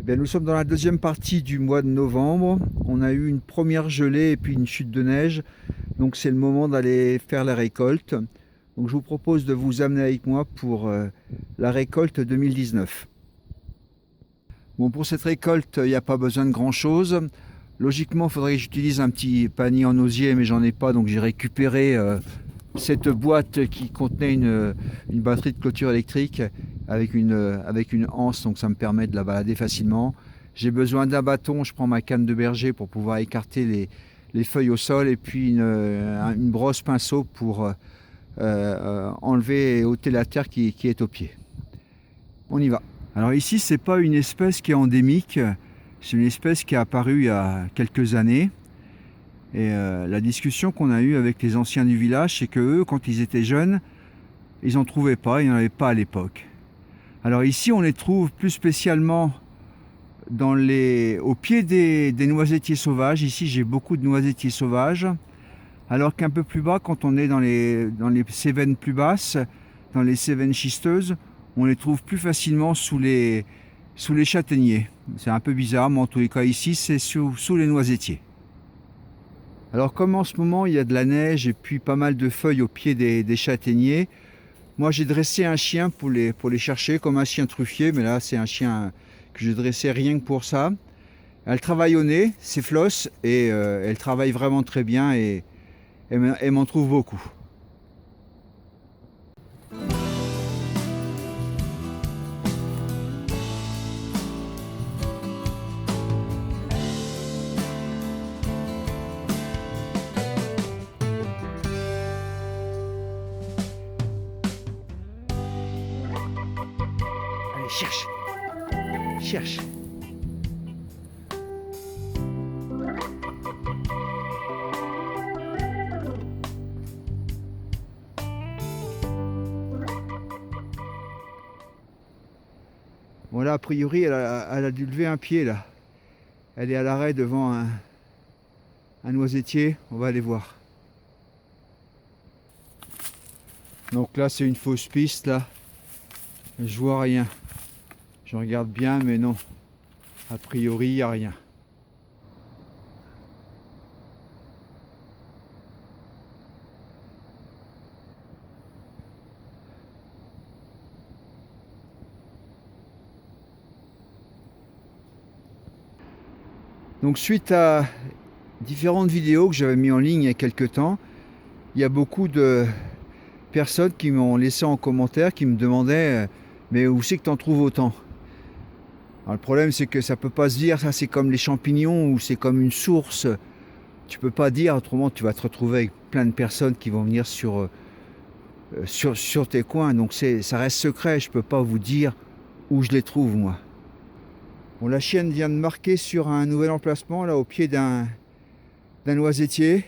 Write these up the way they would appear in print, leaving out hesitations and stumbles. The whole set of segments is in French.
Bien, nous sommes dans la deuxième partie du mois de novembre. On a eu une première gelée et puis une chute de neige. Donc c'est le moment d'aller faire la récolte. Donc je vous propose de vous amener avec moi pour la récolte 2019. Bon, pour cette récolte, il n'y a pas besoin de grand chose. Logiquement, il faudrait que j'utilise un petit panier en osier, mais j'en ai pas, donc j'ai récupéré cette boîte qui contenait une batterie de clôture électrique avec une anse, donc ça me permet de la balader facilement. J'ai besoin d'un bâton, je prends ma canne de berger pour pouvoir écarter les feuilles au sol, et puis une brosse pinceau pour enlever et ôter la terre qui est au pied. On y va. Alors ici, c'est pas une espèce qui est endémique, c'est une espèce qui est apparue il y a quelques années. Et la discussion qu'on a eue avec les anciens du village, c'est que eux, quand ils étaient jeunes, ils n'en trouvaient pas, il n'y en avait pas à l'époque. Alors ici, on les trouve plus spécialement au pied des noisetiers sauvages. Ici, j'ai beaucoup de noisetiers sauvages. Alors qu'un peu plus bas, quand on est dans les cévennes plus basses, dans les cévennes schisteuses, on les trouve plus facilement sous les châtaigniers. C'est un peu bizarre, mais en tous les cas, ici, c'est sous les noisetiers. Alors comme en ce moment il y a de la neige et puis pas mal de feuilles au pied des châtaigniers, moi j'ai dressé un chien pour les chercher, comme un chien truffier, mais là c'est un chien que j'ai dressé rien que pour ça. Elle travaille au nez, c'est Floss, et elle travaille vraiment très bien et elle m'en trouve beaucoup. Allez, cherche, cherche. Bon là, a priori, elle a dû lever un pied là. Elle est à l'arrêt devant un noisetier, on va aller voir. Donc là, c'est une fausse piste là. Je vois rien. Je regarde bien, mais non. A priori, il n'y a rien. Donc suite à différentes vidéos que j'avais mis en ligne il y a quelques temps, il y a beaucoup de personnes qui m'ont laissé en commentaire, qui me demandaient mais où c'est que tu en trouves autant? Alors, le problème c'est que ça peut pas se dire, ça c'est comme les champignons ou c'est comme une source. Tu peux pas dire, autrement tu vas te retrouver avec plein de personnes qui vont venir sur tes coins. Donc ça reste secret, je peux pas vous dire où je les trouve moi. Bon, la chienne vient de marquer sur un nouvel emplacement là au pied d'un noisetier.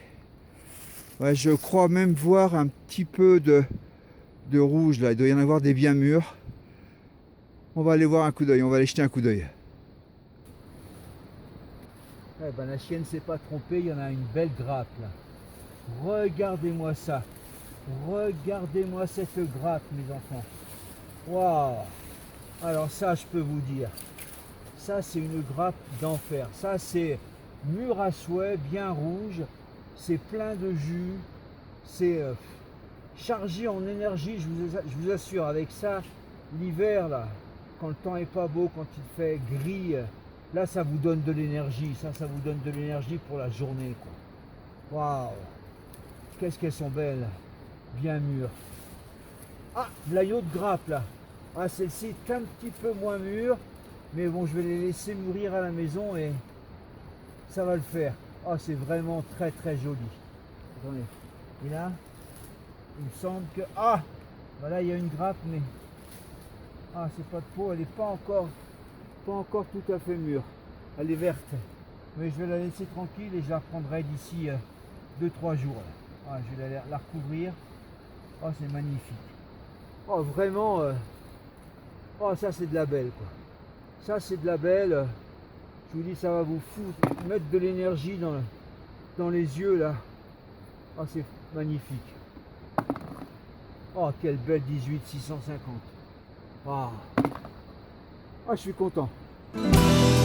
Ouais, je crois même voir un petit peu de rouge là, il doit y en avoir des bien mûrs. On va aller voir un coup d'œil, on va aller jeter un coup d'œil. Eh ben, la chienne s'est pas trompée, il y en a une belle grappe là. Regardez-moi ça. Regardez-moi cette grappe, mes enfants. Waouh! Alors ça, je peux vous dire, ça c'est une grappe d'enfer. Ça c'est mûr à souhait, bien rouge. C'est plein de jus. C'est chargé en énergie, je vous assure. Avec ça, l'hiver là, quand le temps est pas beau, quand il fait gris, là ça vous donne de l'énergie. Ça vous donne de l'énergie pour la journée, quoi. Waouh! Qu'est-ce qu'elles sont belles, bien mûres. Ah, là, une autre grappe là. Ah, celle-ci est un petit peu moins mûre, mais bon, je vais les laisser mûrir à la maison et ça va le faire. Ah, c'est vraiment très très joli. Attendez, et là, il me semble que... Ah, voilà, il y a une grappe, mais... Ah, c'est pas de peau, elle n'est pas encore tout à fait mûre. Elle est verte, mais je vais la laisser tranquille et je la reprendrai d'ici 2-3 jours. Ah, je vais la recouvrir. Oh, c'est magnifique. Oh, vraiment. Oh, ça, c'est de la belle, quoi. Ça, c'est de la belle. Je vous dis, ça va vous foutre, mettre de l'énergie dans les yeux, là. Oh, c'est magnifique. Oh, quelle belle 18 650. Ah, je suis content. Ciao.